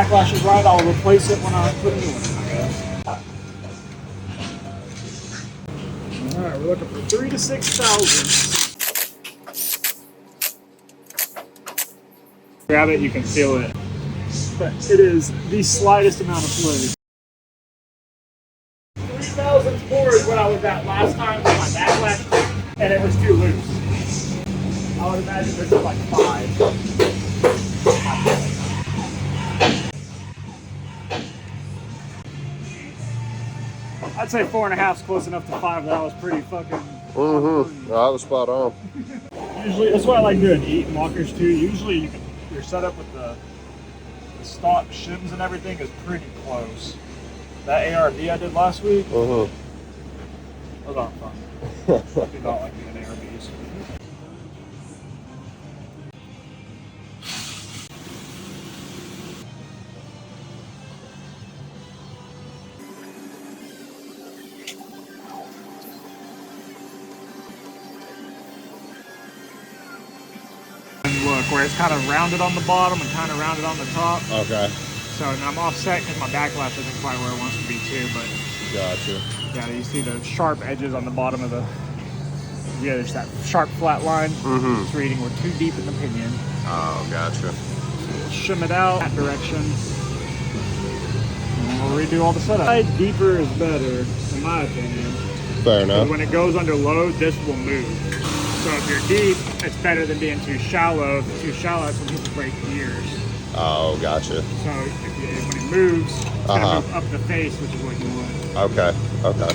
backlash is right, I'll replace it when I put a new one in. Alright, we're looking for 3,000 to 6,000. Grab it, you can feel it. But it is the slightest amount of play. 3,004 is what I was at last time with my backlash, and it was too loose. I would imagine this is like 5. I'd say 4.5 is close enough to 5. That was pretty fucking. Mm-hmm. That was spot on. Usually, that's why I like doing eating walkers too. Usually, your setup with the stock shims and everything is pretty close. That ARB I did last week. Those aren't fun. I do not like doing ARBs. Look, where it's kind of rounded on the bottom and kind of rounded on the top. Okay. So and I'm offset because my backlash isn't quite where it wants to be too, but Gotcha. yeah, you see the sharp edges on the bottom of the, yeah, there's that sharp flat line. It's reading we're too deep in the pinion. Oh, gotcha. So we'll shim it out that direction. And we'll redo all the setup. Deeper is better, in my opinion. Fair enough. When it goes under load, this will move. So if you're deep, it's better than being too shallow. If it's too shallow, it's when people break gears. Oh, gotcha. So when it moves, it's gonna move up the face, which is what you want. Okay, okay.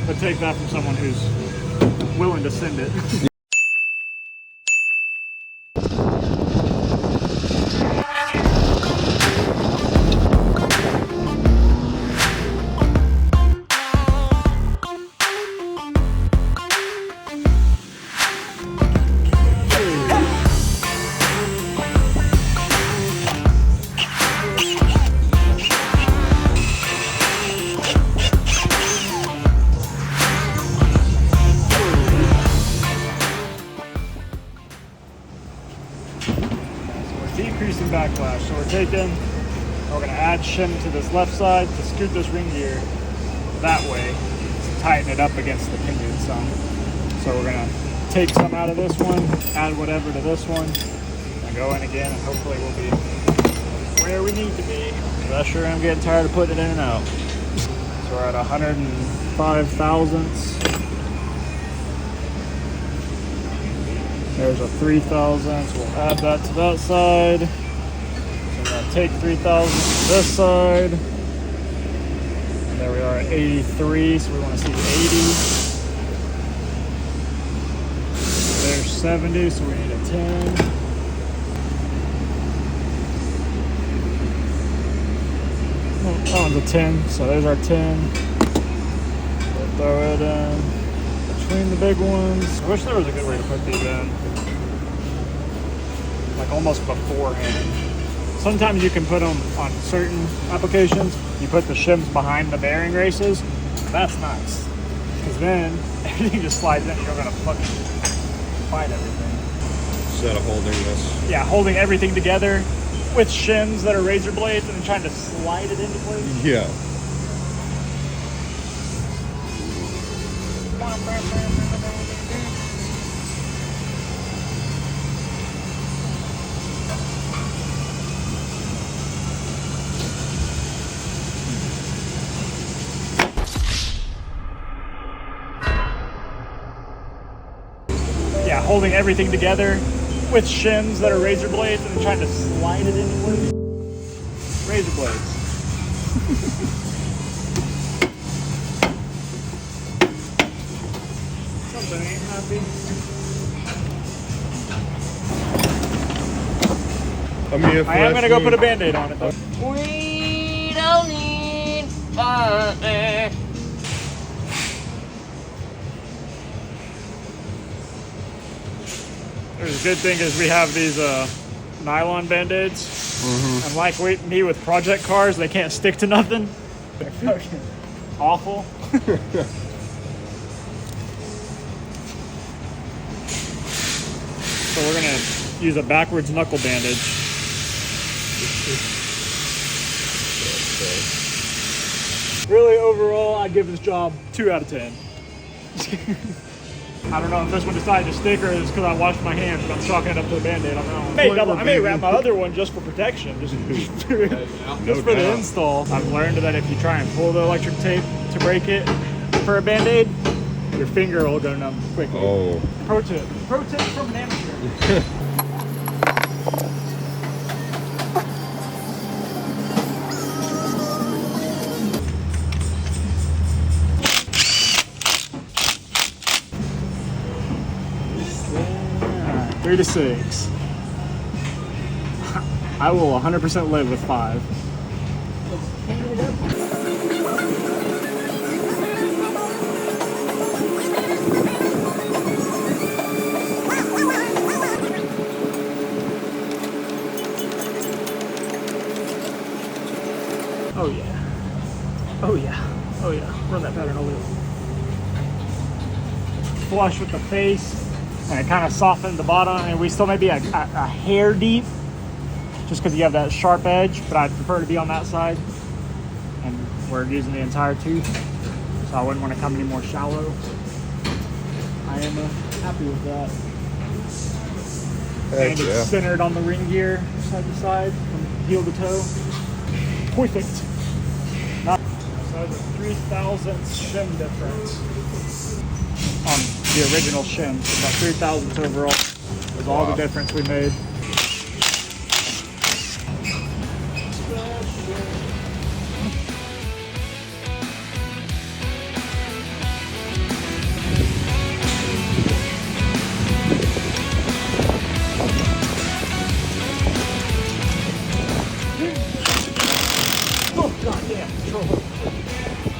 But take that from someone who's willing to send it. Decreasing backlash. So we're going to add shim to this left side to scoot this ring gear that way to tighten it up against the pinion some. So we're going to take some out of this one, add whatever to this one, and go in again, and hopefully we'll be where we need to be. I sure am getting tired of putting it in and out. So we're at 105 thousandths. There's a 3 thousandths. We'll add that to that side. So we're going to take 3 thousandths to this side. And there we are at 83, so we want to see 80. There's 70, so we need a 10. Oh, that one's a 10, so there's our 10. We'll throw it in between the big ones. I wish there was a good way to put these in. Like almost beforehand. Sometimes you can put them on certain applications. You put the shims behind the bearing races. That's nice. Because then everything just slides in and you're going to fucking fight everything. Instead of holding this. Yeah, holding everything together with shims that are razor blades and then trying to slide it into place. Yeah. Yeah, holding everything together with shims that are razor blades and then trying to slide it into place. Razor blades. Something ain't happy. I am gonna go put a band-aid on it though. We don't need fun. There's a good thing is we have these nylon band-aids. And like me with project cars, they can't stick to nothing. They're fucking awful. So we're gonna use a backwards knuckle bandage. Really, overall, I'd give this job 2 out of 10. I don't know if this one decided to stick or it's because I washed my hands, but I'm chalking it up to the Band-Aid. I don't know. I may wrap my other one just for protection, just for the install. I've learned that if you try and pull the electric tape to break it for a Band-Aid, your finger will go numb quickly. Oh. Pro tip from an amateur. Alright, 3 to 6. I will 100% live with 5. Oh yeah. Oh yeah. Oh yeah. Run that pattern a little. Flush with the face, and it kind of softened the bottom, and we still may be a hair deep, just because you have that sharp edge, but I'd prefer to be on that side. And we're using the entire tooth, so I wouldn't want to come any more shallow. I am happy with that. And it's centered on the ring gear, side to side, from heel to toe. Perfect. So there's a 3,000ths shim difference on the original shim. So about 3,000ths overall was all the difference we made.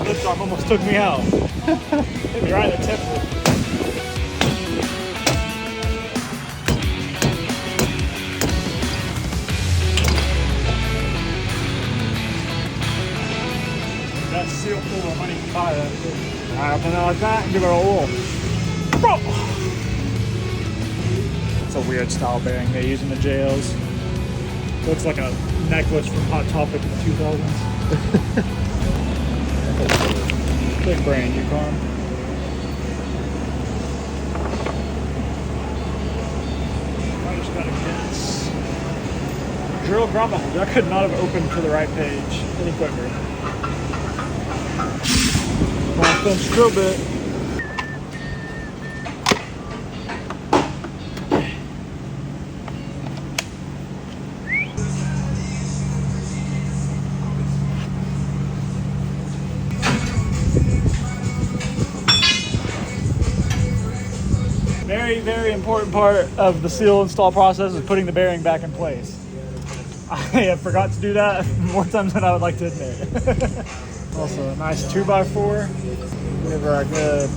Lift off almost took me out. Hit me right in the temple. That seal full of money can buy that. Alright, open it like that and give it a roll. It's a weird style bearing they use in the jails. Looks like a necklace from Hot Topic in the 2000s. Big brand new car. I just gotta guess. Drill grommet. That could not have opened to the right page any quicker. 12-inch drill bit. Very, very important part of the seal install process is putting the bearing back in place. I have forgot to do that more times than I would like to admit. Also, a nice 2x4. Give her a good.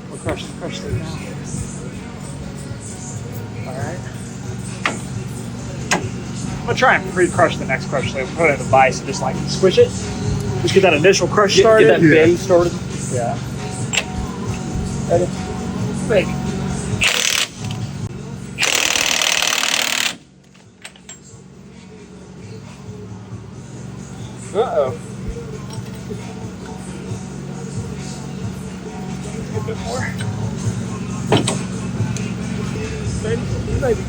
We'll crush it now. Alright. I'm gonna try and pre-crush the next crush so put it in the vise and just like squish it. Just get that initial crush started. Get that bend started. Yeah. Ready? Break. Uh-oh. A bit more. Maybe.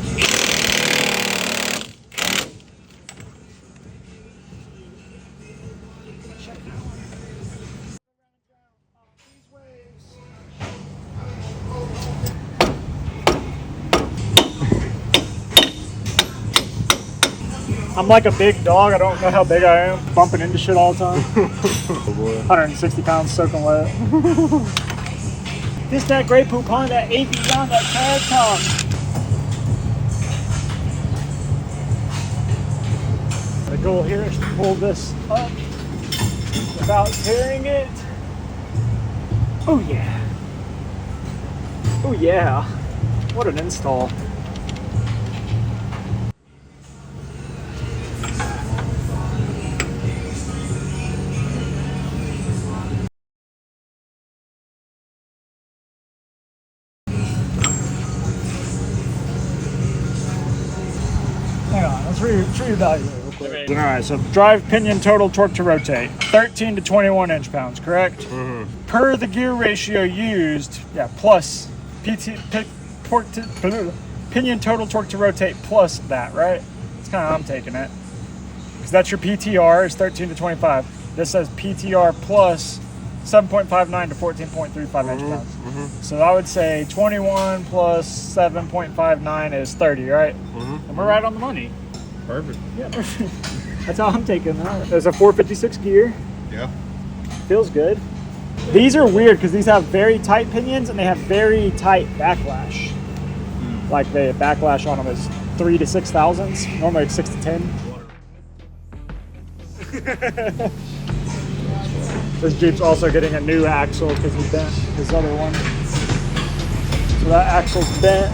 I'm like a big dog. I don't know how big I am. Bumping into shit all the time. Oh boy. 160 pounds soaking wet. This that Grey Poupon that ate me down that tag top. The goal here is to pull this up without tearing it. Oh yeah. Oh yeah. What an install. true value real quick. All right, so drive pinion total torque to rotate, 13 to 21 inch-pounds, correct? Per the gear ratio used, plus pinion total torque to rotate plus that, right? That's kind of how I'm taking it. Because that's your PTR, is 13 to 25. This says PTR plus 7.59 to 14.35 inch-pounds. So I would say 21 plus 7.59 is 30, right? And we're right on the money. Perfect. Yeah, that's how I'm taking that. There's a 456 gear. Yeah. Feels good. These are weird because these have very tight pinions and they have very tight backlash. Like the backlash on them is 3 to 6 thousandths. Normally it's 6 to 10. This Jeep's also getting a new axle because he bent his other one. So that axle's bent.